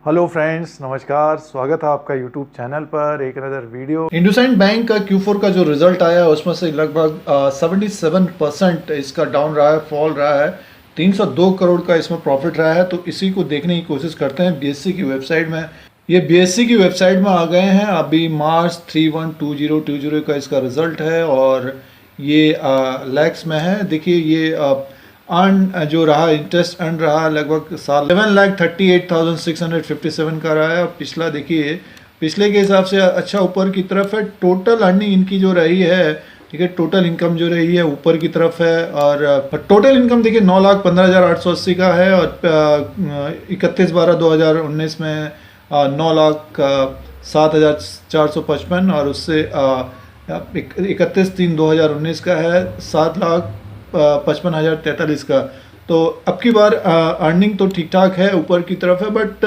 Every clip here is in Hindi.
हेलो फ्रेंड्स, नमस्कार। स्वागत है आपका यूट्यूब चैनल पर एक नज़र वीडियो। इंडसइंड बैंक का Q4 का जो रिजल्ट आया है उसमें से लगभग 77% इसका डाउन रहा है, फॉल रहा है। 302 करोड़ का इसमें प्रॉफिट रहा है। तो इसी को देखने की कोशिश करते हैं बीएससी की वेबसाइट में। ये बीएससी की वेबसाइट में आ गए हैं। अभी मार्च 31/2020 का इसका रिजल्ट है और ये लैक्स में है। देखिए ये अर्न जो रहा, इंटरेस्ट अर्न रहा लगभग साल 11,38,657 का रहा है। और पिछला देखिए, पिछले के हिसाब से अच्छा ऊपर की तरफ है। टोटल अर्निंग इनकी जो रही है, ठीक है, टोटल इनकम जो रही है ऊपर की तरफ है। और टोटल इनकम देखिए 9,15,880 का है। और 31/12/2019 में 9,07,455 और उससे 31/3/2019 का है 7,55,043 का। तो अब की बार अर्निंग तो ठीक ठाक है, ऊपर की तरफ है। बट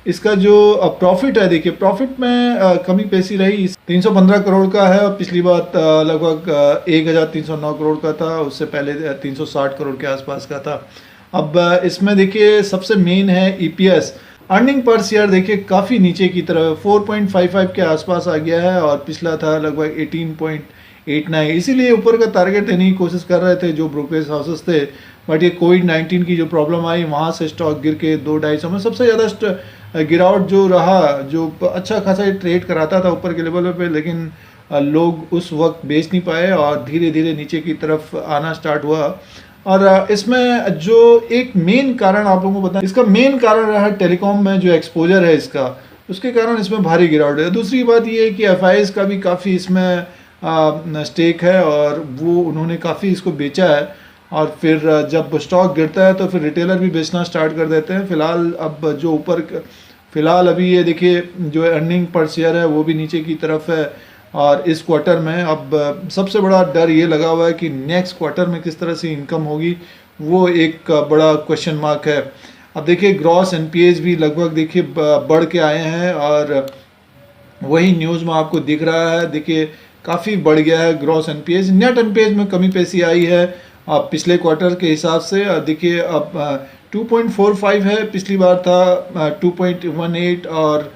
इसका जो प्रॉफिट है, देखिए प्रॉफिट में कमी पेशी रही। 315 करोड़ का है और पिछली बार लगभग 1,309 करोड़ का था। उससे पहले 360 करोड़ के आसपास का था। अब इसमें देखिए सबसे मेन है ईपीएस, अर्निंग पर शेयर। देखिए काफ़ी नीचे की तरफ 4.55 के आसपास आ गया है और पिछला था लगभग 18.89। इसीलिए ऊपर का टारगेट देने की कोशिश कर रहे थे जो ब्रोकरेज हाउसेस थे। बट ये कोविड-19 की जो प्रॉब्लम आई, वहाँ से स्टॉक गिर के 2-250 में सबसे ज़्यादा गिरावट जो रहा, जो अच्छा खासा ट्रेड कराता था ऊपर के लेवल पे, लेकिन लोग उस वक्त बेच नहीं पाए और धीरे धीरे नीचे की तरफ आना स्टार्ट हुआ। और इसमें जो एक मेन कारण आप लोगों को बताएं, इसका मेन कारण रहा टेलीकॉम में जो एक्सपोजर है इसका, उसके कारण इसमें भारी गिरावट है। दूसरी बात ये है कि एफआईएस का भी काफ़ी इसमें स्टेक है और वो उन्होंने काफ़ी इसको बेचा है। और फिर जब स्टॉक गिरता है तो फिर रिटेलर भी बेचना स्टार्ट कर देते हैं। फिलहाल अब जो ऊपर, फिलहाल अभी ये देखिए जो अर्निंग पर शेयर है वो भी नीचे की तरफ है। और इस क्वार्टर में अब सबसे बड़ा डर ये लगा हुआ है कि नेक्स्ट क्वार्टर में किस तरह से इनकम होगी, वो एक बड़ा क्वेश्चन मार्क है। अब देखिए ग्रॉस एनपीएज भी लगभग देखिए बढ़ के आए हैं और वही न्यूज़ में आपको दिख रहा है। देखिए काफ़ी बढ़ गया है ग्रॉस एनपीएज। नेट एनपीएज में कमी पेशी आई है पिछले क्वार्टर के हिसाब से। देखिए अब 2.45 है, पिछली बार था 2.18 और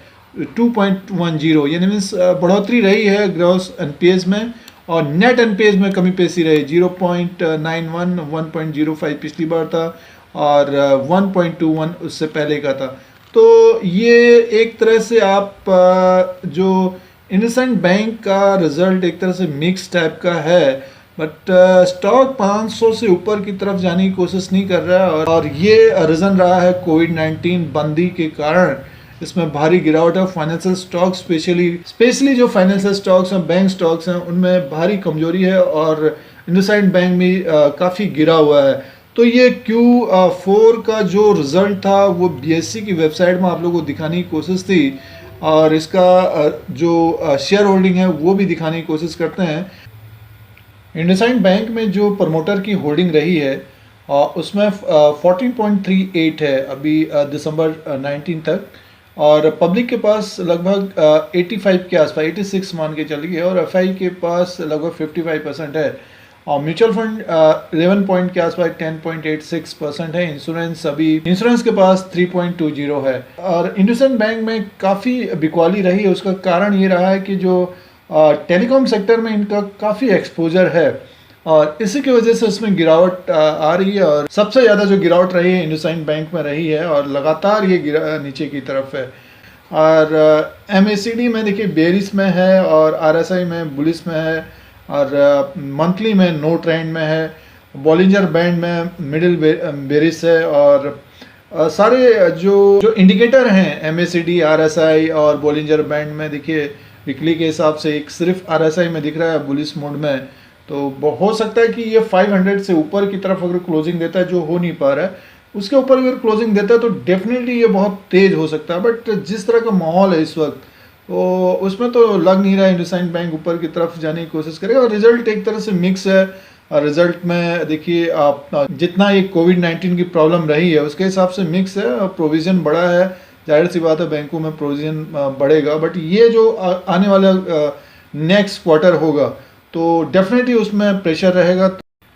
2.10, यानी मीन्स बढ़ोतरी रही है ग्रॉस एनपीएज में। और नेट एनपीएज में कमी पेशी रही 0.91, 1.05 पिछली बार था और 1.21 उससे पहले का था। तो ये एक तरह से आप जो इंडसइंड बैंक का रिजल्ट एक तरह से मिक्स टाइप का है। बट स्टॉक 500 से ऊपर की तरफ जाने की कोशिश नहीं कर रहा है और ये रीज़न रहा है कोविड-19 बंदी के कारण इसमें भारी गिरावट है। फाइनेंशियल स्टॉक स्पेशली जो फाइनेंशियल स्टॉक्स हैं, बैंक स्टॉक्स हैं, उनमें भारी कमजोरी है और इंडसइंड बैंक भी काफ़ी गिरा हुआ है। तो ये Q4 का जो रिजल्ट था वो बीएससी की वेबसाइट में आप लोगों को दिखाने की कोशिश थी और इसका जो शेयर होल्डिंग है वो भी दिखाने की कोशिश करते हैं। इंडसइंड बैंक में जो प्रमोटर की होल्डिंग रही है उसमें 14.38 है अभी दिसंबर 19 तक। और पब्लिक के पास लगभग 85 के आसपास, 86 मान के चलिए। और एफआई के पास लगभग 55% है। और म्यूचुअल फंड 11 पॉइंट के आसपास 10.86% है। इंश्योरेंस के पास 3.20 है। और इंडसइंड बैंक में काफ़ी बिकवाली रही है। उसका कारण ये रहा है कि जो टेलीकॉम सेक्टर में इनका काफ़ी एक्सपोजर है और इसी की वजह से उसमें गिरावट आ रही है। और सबसे ज़्यादा जो गिरावट रही है इंडसइंड बैंक में रही है और लगातार ये नीचे की तरफ है। और एमएसीडी में देखिए बेरिश में है और आरएसआई में बुलिश में है और मंथली में नो ट्रेंड में है। बॉलिंजर बैंड में मिडिल बेरिश है। और सारे जो इंडिकेटर हैं एमएसीडी, आरएसआई और बॉलिंजर बैंड में देखिए वीकली के हिसाब से एक सिर्फ आरएसआई में दिख रहा है बुलिश मोड में। तो हो सकता है कि ये 500 से ऊपर की तरफ अगर क्लोजिंग देता है, जो हो नहीं पा रहा है, उसके ऊपर अगर क्लोजिंग देता है तो डेफिनेटली ये बहुत तेज हो सकता है। बट जिस तरह का माहौल है इस वक्त, तो उसमें तो लग नहीं रहा है इंडसइंड बैंक ऊपर की तरफ जाने की कोशिश करेगा। और रिजल्ट एक तरह से मिक्स है। रिजल्ट में देखिए आप जितना ये कोविड-19 की प्रॉब्लम रही है उसके हिसाब से मिक्स है। प्रोविज़न बढ़ा है, जाहिर सी बात है बैंकों में प्रोविज़न बढ़ेगा। बट ये जो आने वाला नेक्स्ट क्वार्टर होगा तो डेफिनेटली उसमें प्रेशर रहेगा।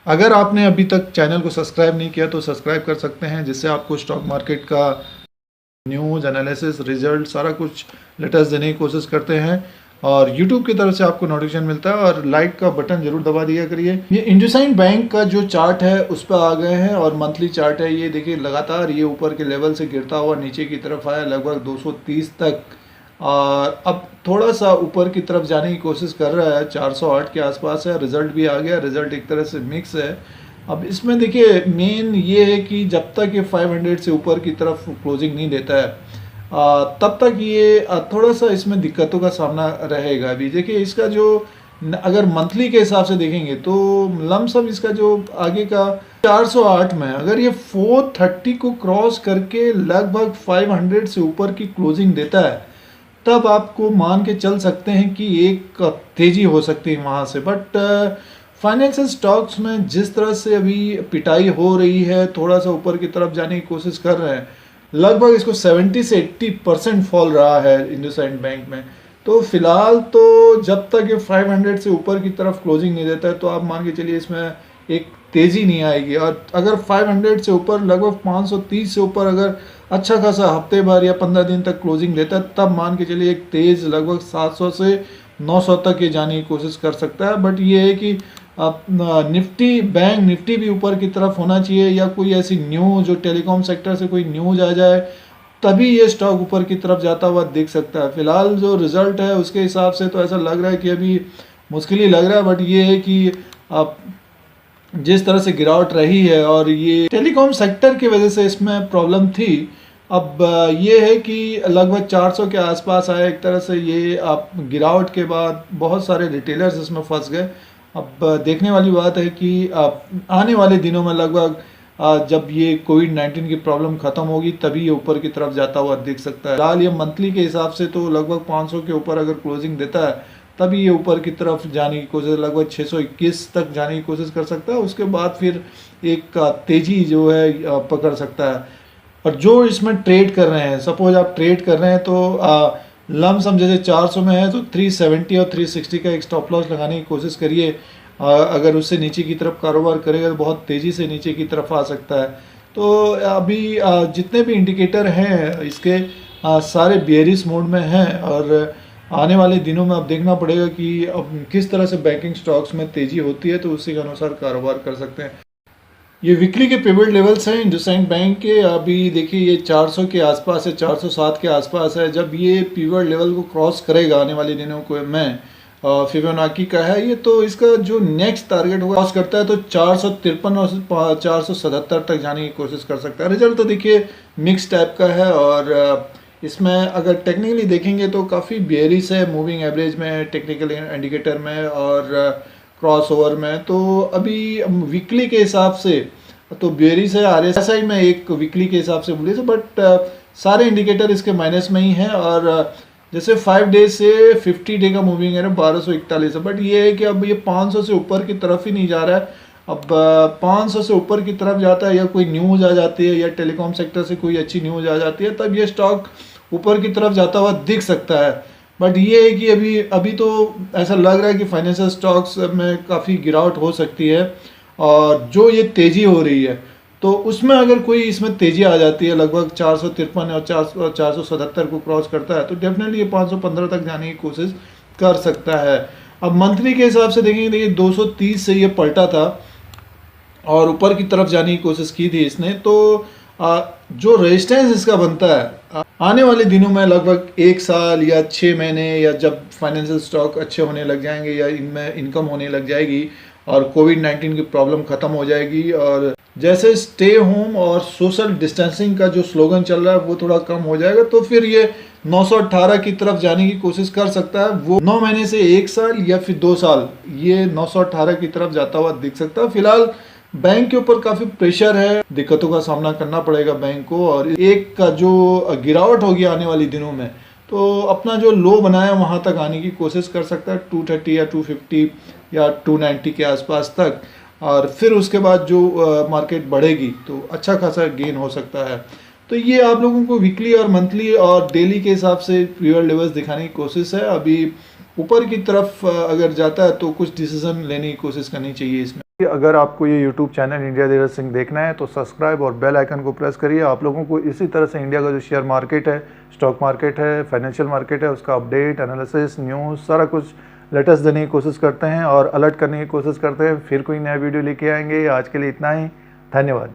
अगर आपने अभी तक चैनल को सब्सक्राइब नहीं किया तो सब्सक्राइब कर सकते हैं, जिससे आपको स्टॉक मार्केट का न्यूज़, एनालिसिस, रिजल्ट सारा कुछ लेटेस्ट देने की कोशिश करते हैं और YouTube की तरफ से आपको नोटिफिकेशन मिलता है और लाइक का बटन जरूर दबा दिया करिए। ये इंडसइंड बैंक का जो चार्ट है उस पर आ गए हैं और मंथली चार्ट है, ये देखिए लगातार ये ऊपर के लेवल से गिरता हुआ नीचे की तरफ आया लगभग 230 तक और अब थोड़ा सा ऊपर की तरफ जाने की कोशिश कर रहा है, 408 के आसपास है। रिजल्ट भी आ गया, रिजल्ट एक तरह से मिक्स है। अब इसमें देखिए मेन ये है कि जब तक ये 500 से ऊपर की तरफ क्लोजिंग नहीं देता है तब तक ये थोड़ा सा इसमें दिक्कतों का सामना रहेगा। अभी देखिए इसका जो अगर मंथली के हिसाब से देखेंगे तो लमसम इसका जो आगे का 408 में अगर ये 430 को क्रॉस करके लगभग 500 से ऊपर की क्लोजिंग देता है तब आपको मान के चल सकते हैं कि एक तेजी हो सकती है वहाँ से। बट फाइनेंशियल स्टॉक्स में जिस तरह से अभी पिटाई हो रही है, थोड़ा सा ऊपर की तरफ जाने की कोशिश कर रहे हैं, लगभग इसको 70 से 80% फॉल रहा है इंडसइंड बैंक में। तो फिलहाल तो जब तक ये 500 से ऊपर की तरफ क्लोजिंग नहीं देता है तो आप मान के चलिए इसमें एक तेज़ी नहीं आएगी। और अगर 500 से ऊपर लगभग 530 से ऊपर अगर अच्छा खासा हफ्ते भर या 15 दिन तक क्लोजिंग देता है तब मान के चलिए एक तेज़ लगभग 700 से 900 तक ये जाने की कोशिश कर सकता है। बट ये है कि निफ्टी, बैंक निफ्टी भी ऊपर की तरफ होना चाहिए या कोई ऐसी न्यूज़ जो टेलीकॉम सेक्टर से कोई न्यूज़ आ जाए तभी ये स्टॉक ऊपर की तरफ जाता हुआ दिख सकता है। फिलहाल जो रिजल्ट है उसके हिसाब से तो ऐसा लग रहा है कि अभी मुश्किल ही लग रहा है। बट ये है कि जिस तरह से गिरावट रही है और ये टेलीकॉम सेक्टर की वजह से इसमें प्रॉब्लम थी। अब ये है कि लगभग 400 के आसपास आया एक तरह से ये आप गिरावट के बाद बहुत सारे रिटेलर्स इसमें फंस गए। अब देखने वाली बात है कि आने वाले दिनों में लगभग जब ये कोविड-19 की प्रॉब्लम ख़त्म होगी तभी ये ऊपर की तरफ जाता हुआ दिख सकता है। फिलहाल ये मंथली के हिसाब से तो लगभग 500 के ऊपर अगर क्लोजिंग देता है तभी ये ऊपर की तरफ जाने की कोशिश, लगभग 621 तक जाने की कोशिश कर सकता है। उसके बाद फिर एक तेज़ी जो है पकड़ सकता है। और जो इसमें ट्रेड कर रहे हैं, सपोज आप ट्रेड कर रहे हैं तो लमसम जैसे 400 में है तो 370 और 360 का एक स्टॉप लॉस लगाने की कोशिश करिए। अगर उससे नीचे की तरफ कारोबार करेगा तो बहुत तेज़ी से नीचे की तरफ आ सकता है। तो अभी जितने भी इंडिकेटर हैं इसके सारे बेयरिश मोड में हैं और आने वाले दिनों में अब देखना पड़ेगा कि अब किस तरह से बैंकिंग स्टॉक्स में तेज़ी होती है तो उसी के अनुसार कारोबार कर सकते हैं। ये वीकली के पिवट लेवल्स हैं इंडसइंड बैंक के। अभी देखिए ये 400 के आसपास है, 407 के आसपास है। जब ये पिवट लेवल को क्रॉस करेगा आने वाले दिनों को में फिबोनाची का है ये, तो इसका जो नेक्स्ट टारगेट होगा क्रॉस करता है तो 453 और 477 तक जाने की कोशिश कर सकता है। रिजल्ट तो देखिए मिक्स टाइप का है और इसमें अगर टेक्निकली देखेंगे तो काफ़ी बेयरिश है मूविंग एवरेज में, टेक्निकल इंडिकेटर में और क्रॉस ओवर में। तो अभी वीकली के हिसाब से तो बेयरिश है, RSI में एक वीकली के हिसाब से बोलिए, बट सारे इंडिकेटर इसके माइनस में ही हैं। और जैसे 5 डेज से 50 डे का मूविंग है 1241 है। बट ये है कि अब ये 500 से ऊपर की तरफ ही नहीं जा रहा है। अब 500 से ऊपर की तरफ जाता है या कोई न्यूज़ आ जाती है या टेलीकॉम सेक्टर से कोई अच्छी न्यूज़ आ जाती है तब ये स्टॉक ऊपर की तरफ जाता हुआ दिख सकता है। बट ये है कि अभी तो ऐसा लग रहा है कि फाइनेंशियल स्टॉक्स में काफ़ी गिरावट हो सकती है और जो ये तेज़ी हो रही है तो उसमें अगर कोई इसमें तेज़ी आ जाती है लगभग 453 और 477 को क्रॉस करता है तो डेफिनेटली ये 515 तक जाने की कोशिश कर सकता है। अब मंथली के हिसाब से देखेंगे, देखिए 230 से ये पलटा था और ऊपर की तरफ जाने की कोशिश की थी इसने। तो जो रेजिस्टेंस इसका बनता है आने वाले दिनों में लगभग 1 साल या 6 महीने या जब फाइनेंशियल स्टॉक अच्छे होने लग जाएंगे या इनमें इनकम होने लग जाएगी और कोविड-19 की प्रॉब्लम ख़त्म हो जाएगी और जैसे स्टे होम और सोशल डिस्टेंसिंग का जो स्लोगन चल रहा है वो थोड़ा कम हो जाएगा तो फिर ये 918 की तरफ जाने की कोशिश कर सकता है। वो 9 महीने से 1 साल या फिर 2 साल ये 918 की तरफ जाता हुआ दिख सकता है। फिलहाल बैंक के ऊपर काफ़ी प्रेशर है, दिक्कतों का सामना करना पड़ेगा बैंक को और एक का जो गिरावट होगी आने वाली दिनों में तो अपना जो लो बनाया वहाँ तक आने की कोशिश कर सकता है 230 या 250 या 290 के आसपास तक। और फिर उसके बाद जो मार्केट बढ़ेगी तो अच्छा खासा गेन हो सकता है। तो ये आप लोगों को वीकली और मंथली और डेली के हिसाब से पिवट लेवल्स दिखाने की कोशिश है। अभी ऊपर की तरफ अगर जाता है तो कुछ डिसीजन लेने की कोशिश करनी चाहिए इसमें। अगर आपको ये YouTube channel India Dheeraj Singh देखना है तो सब्सक्राइब और बेल आइकन को प्रेस करिए। आप लोगों को इसी तरह से इंडिया का जो शेयर मार्केट है, स्टॉक मार्केट है, फाइनेंशियल मार्केट है, उसका अपडेट, एनालिसिस, न्यूज़ सारा कुछ लेटेस्ट देने की कोशिश करते हैं और अलर्ट करने की कोशिश करते हैं। फिर कोई नया वीडियो लेके आएंगे। आज के लिए इतना ही, धन्यवाद।